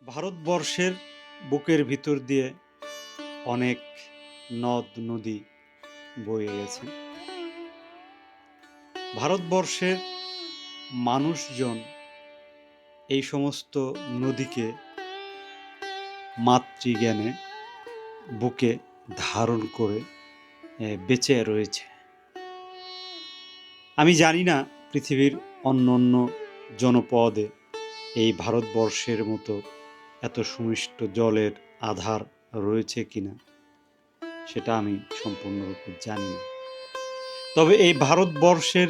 ভারতবর্ষের বুকের ভিতর দিয়ে অনেক নদ নদী বয়ে গেছে। ভারতবর্ষের মানুষজন এই সমস্ত নদীকে মাতৃজ্ঞানে বুকে ধারণ করে বেঁচে রয়েছে। আমি জানি না পৃথিবীর অন্য অন্য জনপদে এই ভারতবর্ষের মতো এত সুমিষ্ট জলের আধার রয়েছে কিনা, সেটা আমি সম্পূর্ণরূপে জানি না। তবে এই ভারতবর্ষের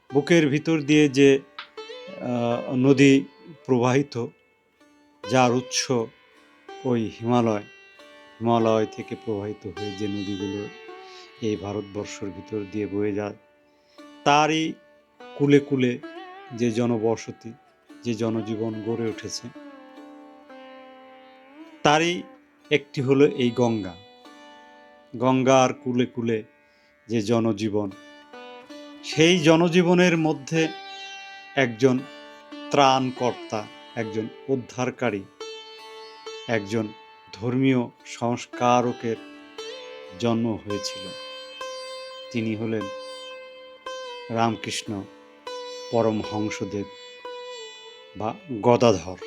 বুকের ভিতর দিয়ে যে নদী প্রবাহিত, যার উৎস ওই হিমালয় থেকে প্রবাহিত হয়ে যে নদীগুলো এই ভারতবর্ষের ভিতর দিয়ে বয়ে যায়, তারই কূলে কূলে যে জনবসতি, যে জনজীবন গড়ে উঠেছে, তারই একটি হলো এই গঙ্গা। গঙ্গার কূলে কূলে যে জনজীবন, সেই জনজীবনের মধ্যে একজন ত্রাণকর্তা, একজন উদ্ধারকারী, একজন ধর্মীয় সংস্কারকের জন্ম হয়েছিল। তিনি হলেন রামকৃষ্ণ পরমহংসদেব বা গদাধর।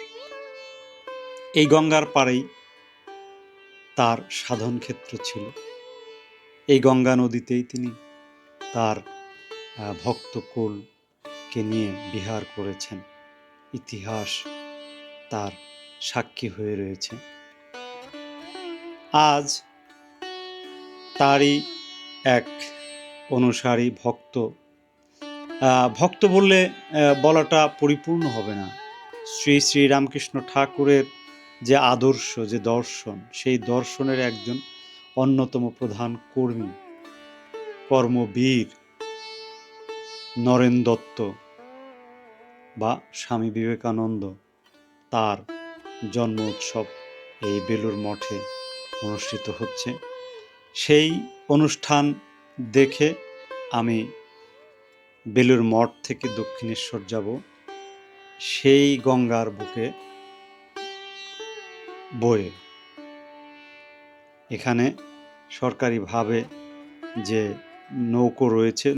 এই গঙ্গার পাড়েই তার সাধন ক্ষেত্র ছিল। এই গঙ্গা নদীতেই তিনি তার ভক্তকুলকে নিয়ে বিহার করেছেন। ইতিহাস তার সাক্ষী হয়ে রয়েছে। আজ তারই এক অনুসারী ভক্ত বললে বলাটা পরিপূর্ণ হবে না। শ্রী শ্রী রামকৃষ্ণ ঠাকুরের যে আদর্শ, যে দর্শন, সেই দর্শনের একজন অন্যতম প্রধান কর্মী, কর্মবীর নরেন দত্ত বা স্বামী বিবেকানন্দ, তার জন্ম উৎসব এই বেলুড় মঠে অনুষ্ঠিত হচ্ছে। সেই অনুষ্ঠান দেখে আমি বেলুড় মঠ থেকে দক্ষিণেশ্বর যাব। সেই গঙ্গার বুকে বয়ে এখানে সরকারিভাবে যে নৌকো রয়েছে,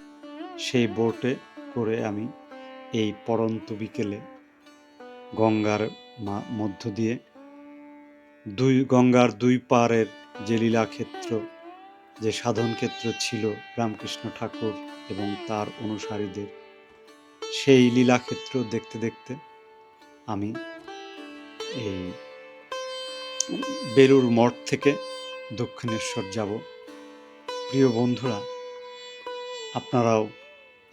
সেই বোটে করে আমি এই পড়ন্ত বিকেলে গঙ্গার মধ্য দিয়ে গঙ্গার দুই পাড়ের যে লীলাক্ষেত্র, যে সাধন ক্ষেত্র ছিল রামকৃষ্ণ ঠাকুর এবং তার অনুসারীদের, সেই লীলাক্ষেত্র দেখতে দেখতে আমি এই বেলুড় মঠ থেকে দক্ষিণেশ্বর যাব। প্রিয় বন্ধুরা, আপনারাও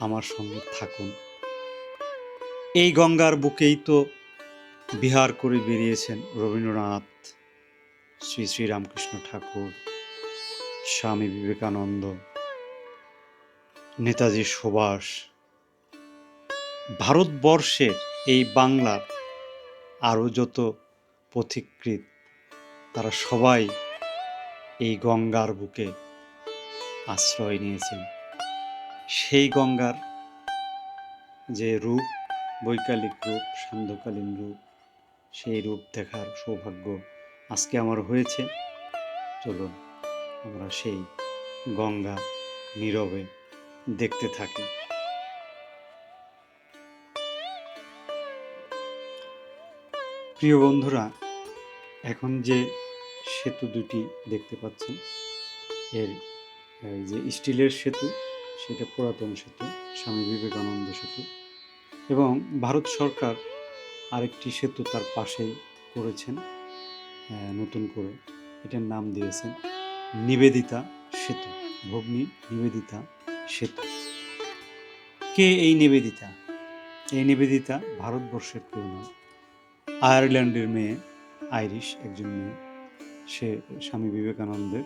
আমার সঙ্গে থাকুন। এই গঙ্গার বুকেই তো বিহার করে বেরিয়েছেন রবীন্দ্রনাথ, শ্রী শ্রী রামকৃষ্ণ ঠাকুর, স্বামী বিবেকানন্দ, নেতাজি সুভাষ। ভারতবর্ষের এই বাংলার আরও যত পথিকৃৎ, তারা সবাই এই গঙ্গার বুকে আশ্রয় নিয়েছেন। সেই গঙ্গার যে রূপ, বৈকালিক রূপ, সান্ধ্যকালীন রূপ, সেই রূপ দেখার সৌভাগ্য আজকে আমার হয়েছে। চলুন আমরা সেই গঙ্গা নীরবে দেখতে থাকি। প্রিয় বন্ধুরা, এখন যে সেতু দুটি দেখতে পাচ্ছেন, এর যে স্টিলের সেতু, সেটা পুরাতন সেতু, স্বামী বিবেকানন্দ সেতু। এবং ভারত সরকার আরেকটি সেতু তার পাশেই করেছেন নতুন করে। এটার নাম দিয়েছেন নিবেদিতা সেতু, ভগ্নী নিবেদিতা সেতু। কে এই নিবেদিতা? এই নিবেদিতা ভারতবর্ষের কেউ নয়, আয়ারল্যান্ডের মেয়ে, আইরিশ একজন মেয়ে। সে স্বামী বিবেকানন্দের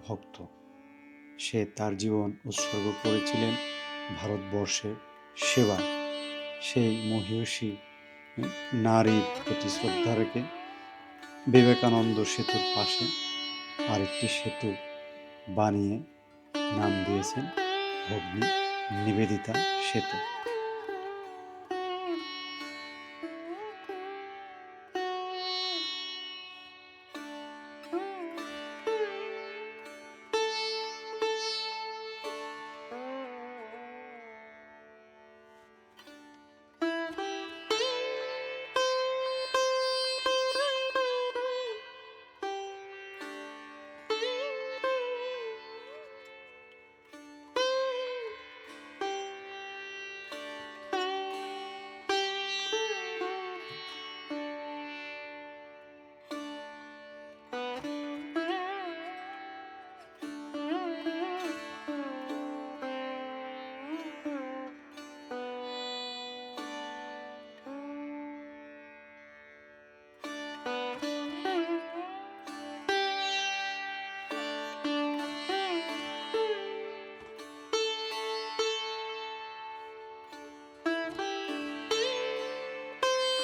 ভক্ত। সে তার জীবন উৎসর্গ করেছিলেন ভারতবর্ষের সেবায়। সেই মহিয়সী নারীর প্রতি শ্রদ্ধা রেখে বিবেকানন্দ সেতুর পাশে আরেকটি সেতু বানিয়ে নাম দিয়েছেন ভগ্নী নিবেদিতা সেতু।